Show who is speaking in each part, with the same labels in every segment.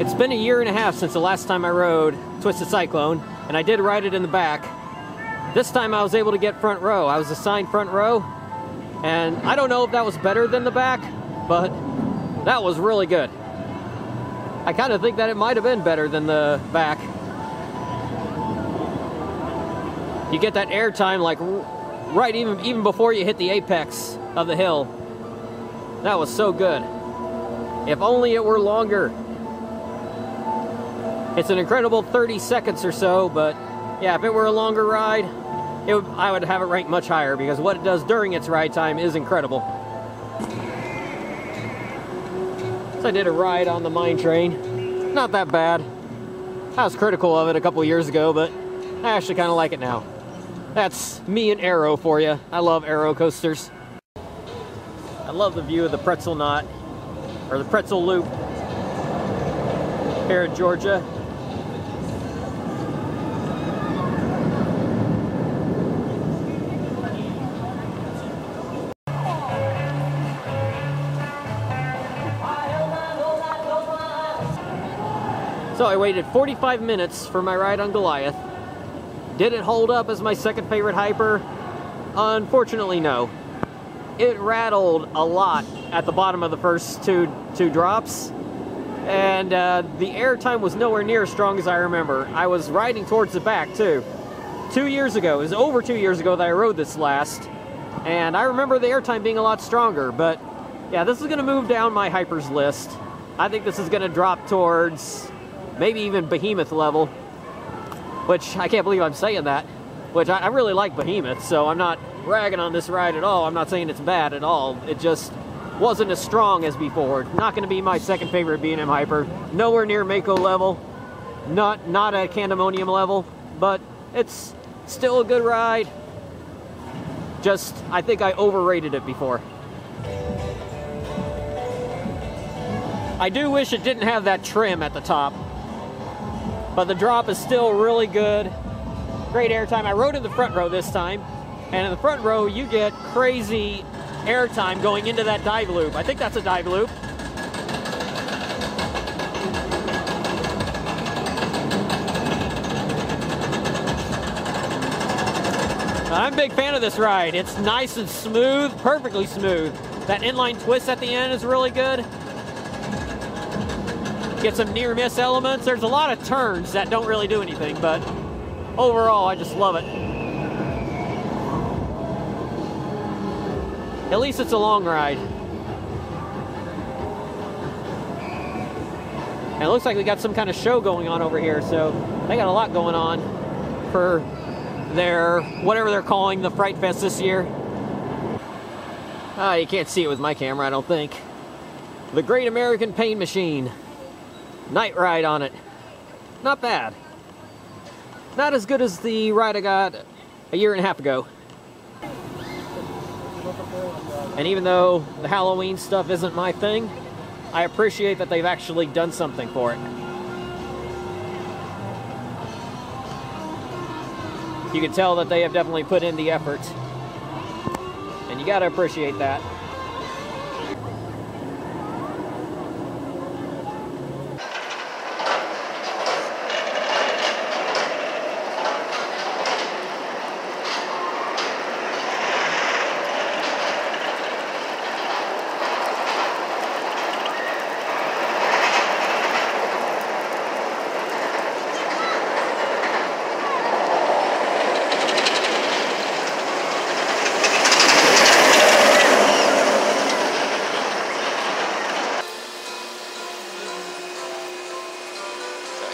Speaker 1: It's been a year and a half since the last time I rode Twisted Cyclone, and I did ride it in the back. This time I was able to get front row. I was assigned front row, and I don't know if that was better than the back, but that was really good. I kind of think that it might have been better than the back. You get that air time like right even before you hit the apex of the hill. That was so good. If only it were longer. It's an incredible 30 seconds or so, but yeah, if it were a longer ride, I would have it ranked much higher because what it does during its ride time is incredible. So I did a ride on the mine train. Not that bad. I was critical of it a couple years ago, but I actually kind of like it now. That's me and Aero for you. I love Aero coasters. I love the view of the pretzel knot, or the pretzel loop here in Georgia. So I waited 45 minutes for my ride on Goliath. Did it hold up as my second favorite hyper? Unfortunately, no. It rattled a lot at the bottom of the first two drops, and the air time was nowhere near as strong as I remember. I was riding towards the back too. 2 years ago, it was over 2 years ago that I rode this last, and I remember the air time being a lot stronger, but yeah, this is going to move down my hypers list. I think this is going to drop towards maybe even Behemoth level, which I can't believe I'm saying that, which I really like Behemoth, so I'm not ragging on this ride at all. I'm not saying it's bad at all. It just wasn't as strong as before. Not going to be my second favorite B&M Hyper. Nowhere near Mako level. Not a Candemonium level, but it's still a good ride. Just, I think I overrated it before. I do wish it didn't have that trim at the top, but the drop is still really good. Great airtime. I rode in the front row this time, and in the front row you get crazy airtime going into that dive loop. I think that's a dive loop. I'm a big fan of this ride. It's nice and smooth, perfectly smooth. That inline twist at the end is really good. Get some near miss elements. There's a lot of turns that don't really do anything, but overall I just love it. At least it's a long ride. And it looks like we got some kind of show going on over here, so they got a lot going on for their, whatever they're calling the Fright Fest this year. You can't see it with my camera, I don't think. The Great American Pain Machine. Night ride on it. Not bad. Not as good as the ride I got a year and a half ago. And even though the Halloween stuff isn't my thing, I appreciate that they've actually done something for it. You can tell that they have definitely put in the effort. And you gotta appreciate that.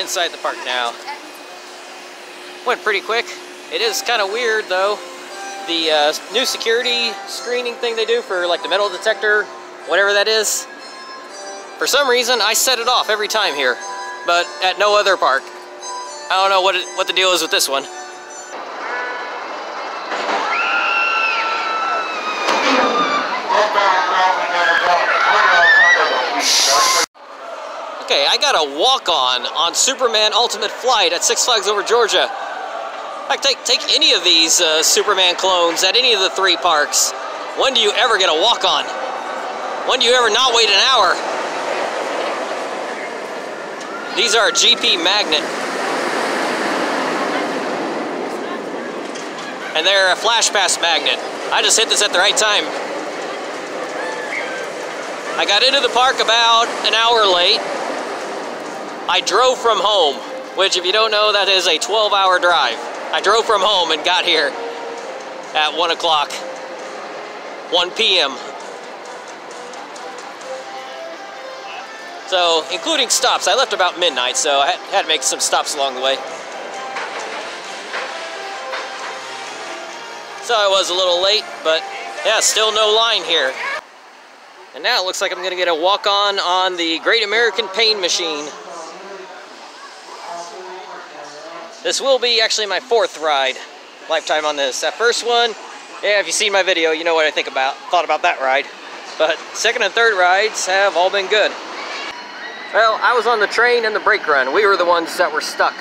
Speaker 1: Inside the park now. Went pretty quick. It is kind of weird though. The new security screening thing they do for like the metal detector, whatever that is. For some reason, I set it off every time here, but at no other park. I don't know what the deal is with this one. Okay, I got a walk-on Superman Ultimate Flight at Six Flags Over Georgia. In fact, take any of these Superman clones at any of the 3 parks. When do you ever get a walk-on? When do you ever not wait an hour? These are a GP magnet. And they're a flash pass magnet. I just hit this at the right time. I got into the park about an hour late. I drove from home, which if you don't know, that is a 12-hour drive. I drove from home and got here at 1 o'clock, 1 p.m. So, including stops, I left about midnight, so I had to make some stops along the way. So I was a little late, but yeah, still no line here. And now it looks like I'm gonna get a walk-on on the Great American Pain Machine. This will be actually my 4th ride, lifetime on this. That first one, yeah, if you've seen my video, you know what I thought about that ride. But 2nd and 3rd rides have all been good. Well, I was on the train and the brake run. We were the ones that were stuck,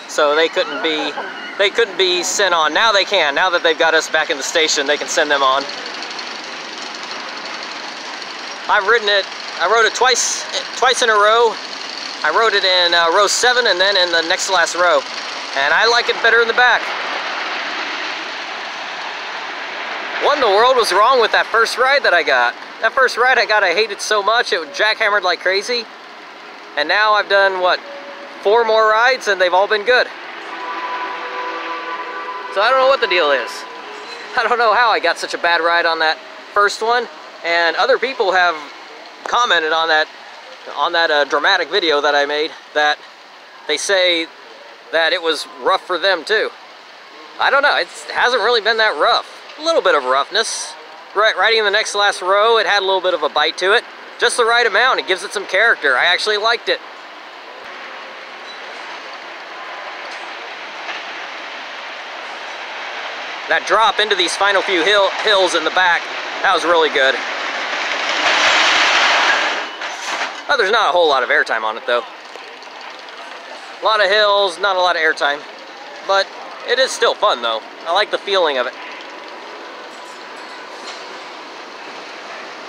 Speaker 1: so they couldn't be sent on. Now they can. Now that they've got us back in the station, they can send them on. I've ridden it. I rode it twice in a row. I rode it in row 7 and then in the next to last row, and I like it better in the back. What in the world was wrong with that first ride that I got? That first ride I got, I hated so much. It jackhammered like crazy. And now I've done, what, 4 more rides and they've all been good. So I don't know what the deal is. I don't know how I got such a bad ride on that first one. And other people have commented on that dramatic video that I made that they say that it was rough for them too. I don't know, it hasn't really been that rough. A little bit of roughness. Riding in the next to last row, it had a little bit of a bite to it. Just the right amount, it gives it some character. I actually liked it. That drop into these final few hills in the back, that was really good. Oh, there's not a whole lot of airtime on it though. A lot of hills, not a lot of airtime. But it is still fun though. I like the feeling of it.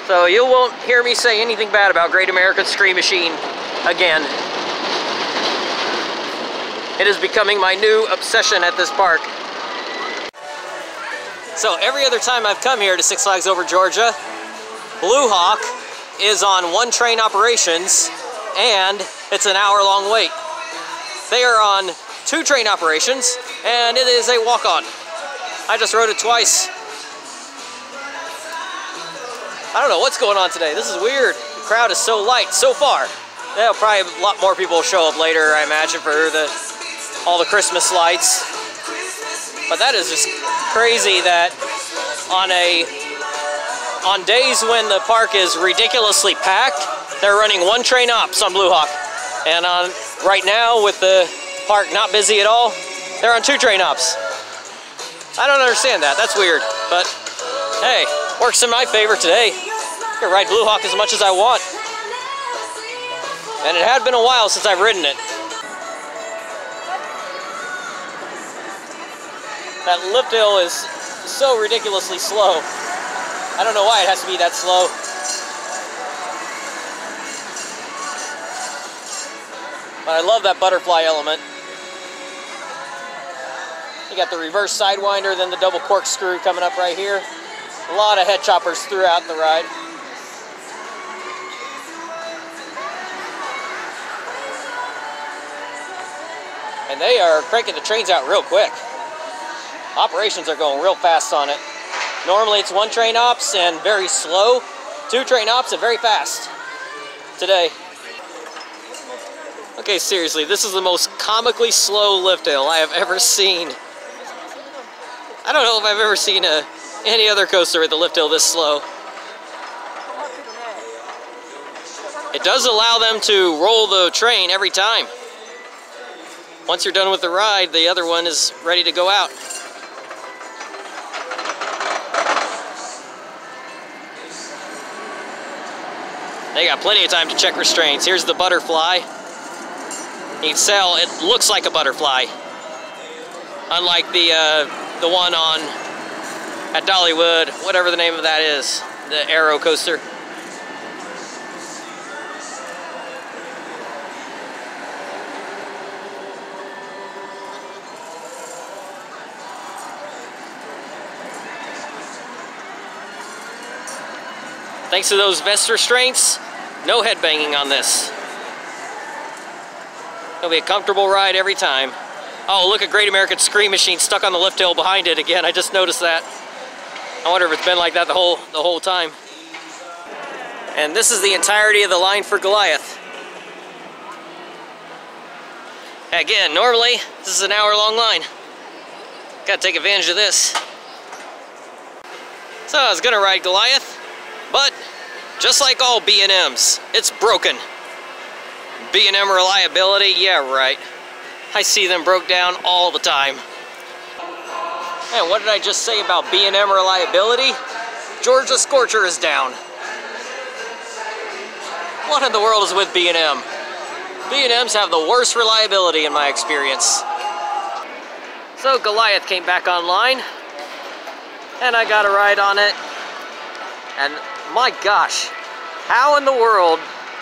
Speaker 1: So you won't hear me say anything bad about Great American Scream Machine again. It is becoming my new obsession at this park. So every other time I've come here to Six Flags Over Georgia, Blue Hawk is on 1 train operations and it's an hour-long wait. They are on 2 train operations and it is a walk-on. I just rode it twice. I don't know what's going on today. This is weird. The crowd is so light so far. There'll probably a lot more people will show up later, I imagine, for all the Christmas lights. But that is just crazy that on days when the park is ridiculously packed, they're running 1 train ops on Blue Hawk. And right now, with the park not busy at all, they're on 2 train ops. I don't understand that. That's weird. But hey, works in my favor today. I can ride Blue Hawk as much as I want. And it had been a while since I've ridden it. That lift hill is so ridiculously slow. I don't know why it has to be that slow. But I love that butterfly element. You got the reverse sidewinder, then the double corkscrew coming up right here. A lot of head choppers throughout the ride. And they are cranking the trains out real quick. Operations are going real fast on it. Normally it's 1 train ops and very slow. 2 train ops and very fast today. Okay, seriously, this is the most comically slow lift hill I have ever seen. I don't know if I've ever seen any other coaster with the lift hill this slow. It does allow them to roll the train every time. Once you're done with the ride, the other one is ready to go out. They got plenty of time to check restraints. Here's the butterfly. You can tell it looks like a butterfly. Unlike the one at Dollywood, whatever the name of that is, the Aero coaster. Thanks to those vest restraints, no head banging on this. It'll be a comfortable ride every time. Oh, look at Great American Scream Machine stuck on the lift hill behind it again. I just noticed that. I wonder if it's been like that the whole time. And this is the entirety of the line for Goliath. Again, normally this is an hour-long line. Gotta take advantage of this. So I was gonna ride Goliath, but just like all B&Ms, it's broken. B&M reliability, yeah right. I see them broke down all the time. And what did I just say about B&M reliability? Georgia Scorcher is down. What in the world is with B&M? B&Ms have the worst reliability in my experience. So Goliath came back online, and I got a ride on it. And my gosh, how in the world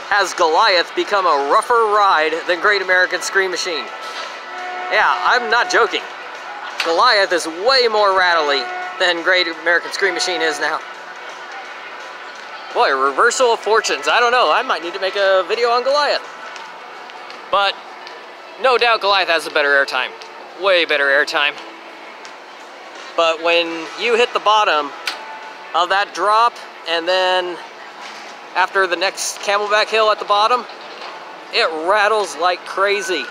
Speaker 1: has Goliath become a rougher ride than Great American Scream Machine? Yeah, I'm not joking. Goliath is way more rattly than Great American Scream Machine is now. Boy, reversal of fortunes. I don't know, I might need to make a video on Goliath. But no doubt Goliath has a better airtime. Way better airtime. But when you hit the bottom of that drop, and then after the next Camelback hill at the bottom, it rattles like crazy.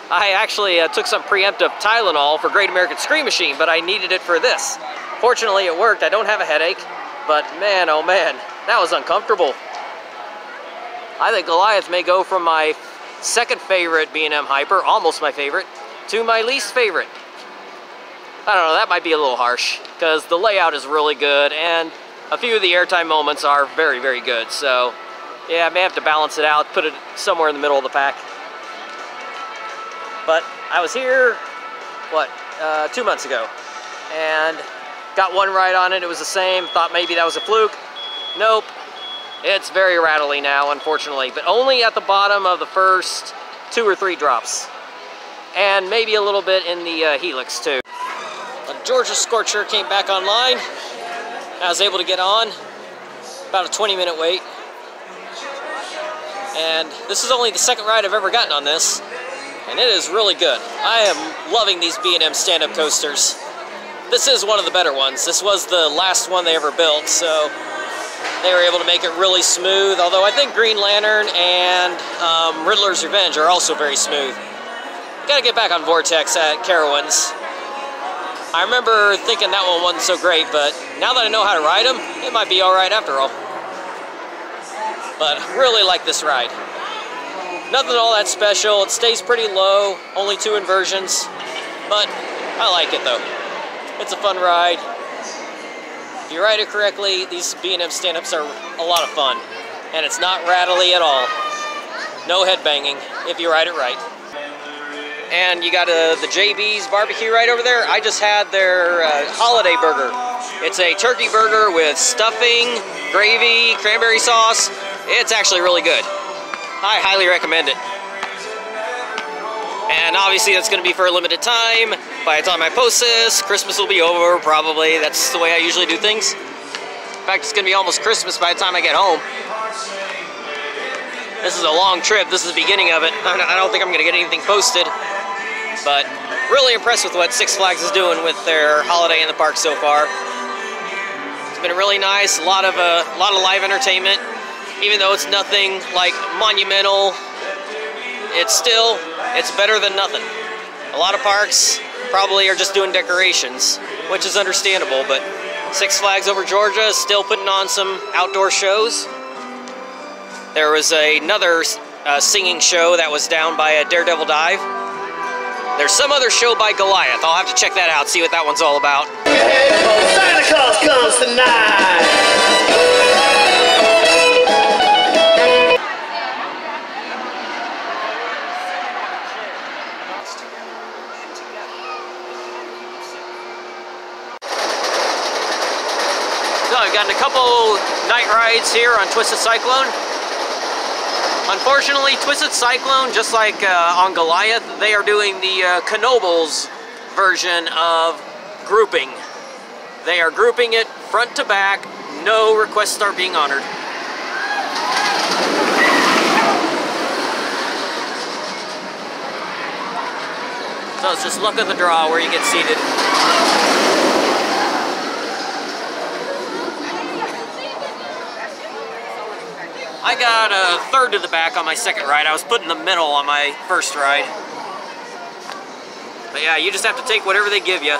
Speaker 1: I actually took some preemptive Tylenol for Great American Scream Machine, but I needed it for this. Fortunately, it worked. I don't have a headache, but man, oh man, that was uncomfortable. I think Goliath may go from my second favorite B&M Hyper, almost my favorite, to my least favorite. I don't know, that might be a little harsh, because the layout is really good, and a few of the airtime moments are very, very good. So, yeah, I may have to balance it out, put it somewhere in the middle of the pack. But I was here, 2 months ago, and got one ride on it. It was the same, thought maybe that was a fluke. Nope. It's very rattly now, unfortunately, but only at the bottom of the first 2 or 3 drops. And maybe a little bit in the helix, too. The Georgia Scorcher came back online. I was able to get on. About a 20-minute wait. And this is only the second ride I've ever gotten on this. And it is really good. I am loving these B&M stand-up coasters. This is one of the better ones. This was the last one they ever built, so they were able to make it really smooth, although I think Green Lantern and Riddler's Revenge are also very smooth. Gotta get back on Vortex at Carowinds. I remember thinking that one wasn't so great, but now that I know how to ride them, it might be alright after all. But really like this ride. Nothing all that special, it stays pretty low, only 2 inversions, but I like it though. It's a fun ride. If you ride it correctly, these B&M stand-ups are a lot of fun. And it's not rattly at all. No head banging, if you ride it right. And you got the JB's barbecue right over there. I just had their holiday burger. It's a turkey burger with stuffing, gravy, cranberry sauce. It's actually really good. I highly recommend it. And obviously that's going to be for a limited time. By the time I post this, Christmas will be over probably. That's the way I usually do things. In fact, it's going to be almost Christmas by the time I get home. This is a long trip. This is the beginning of it. I don't think I'm going to get anything posted. But really impressed with what Six Flags is doing with their holiday in the park so far. It's been really nice. A lot of live entertainment. Even though it's nothing like monumental, it's better than nothing. A lot of parks probably are just doing decorations, which is understandable, but Six Flags over Georgia is still putting on some outdoor shows. There was another singing show that was down by a Daredevil Dive. There's some other show by Goliath. I'll have to check that out, see what that one's all about.
Speaker 2: Santa Claus comes tonight.
Speaker 1: So I've gotten a couple night rides here on Twisted Cyclone. Unfortunately, Twisted Cyclone, just like on Goliath, they are doing the Knoebels version of grouping. They are grouping it front to back, no requests are being honored. So it's just luck of the draw where you get seated. I got a third to the back on my second ride. I was put in the middle on my first ride. But yeah, you just have to take whatever they give you.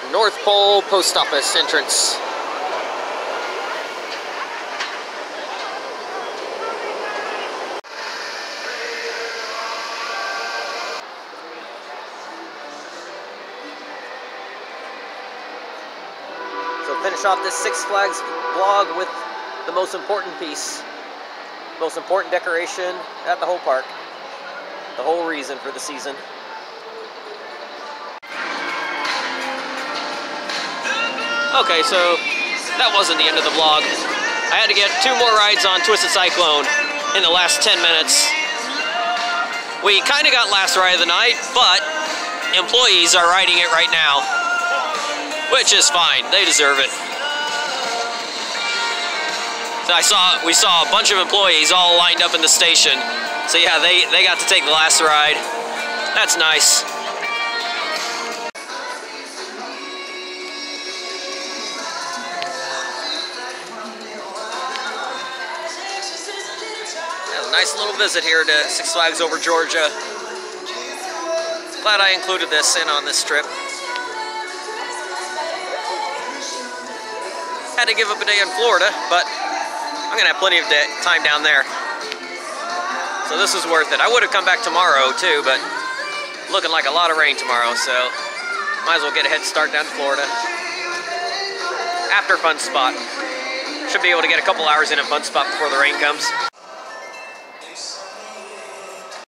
Speaker 1: North Pole Post Office entrance. So finish off this Six Flags vlog with the most important piece, most important decoration at the whole park, the whole reason for the season. Okay, so that wasn't the end of the vlog. I had to get 2 more rides on Twisted Cyclone in the last 10 minutes. We kind of got last ride of the night, but employees are riding it right now, which is fine. They deserve it. So we saw a bunch of employees all lined up in the station. So yeah, they got to take the last ride. That's nice. Nice little visit here to Six Flags Over Georgia. Glad I included this in on this trip. Had to give up a day in Florida, but I'm gonna have plenty of time down there. So this was worth it. I would have come back tomorrow too, but looking like a lot of rain tomorrow, so might as well get a head start down to Florida. After Fun Spot. Should be able to get a couple hours in at Fun Spot before the rain comes.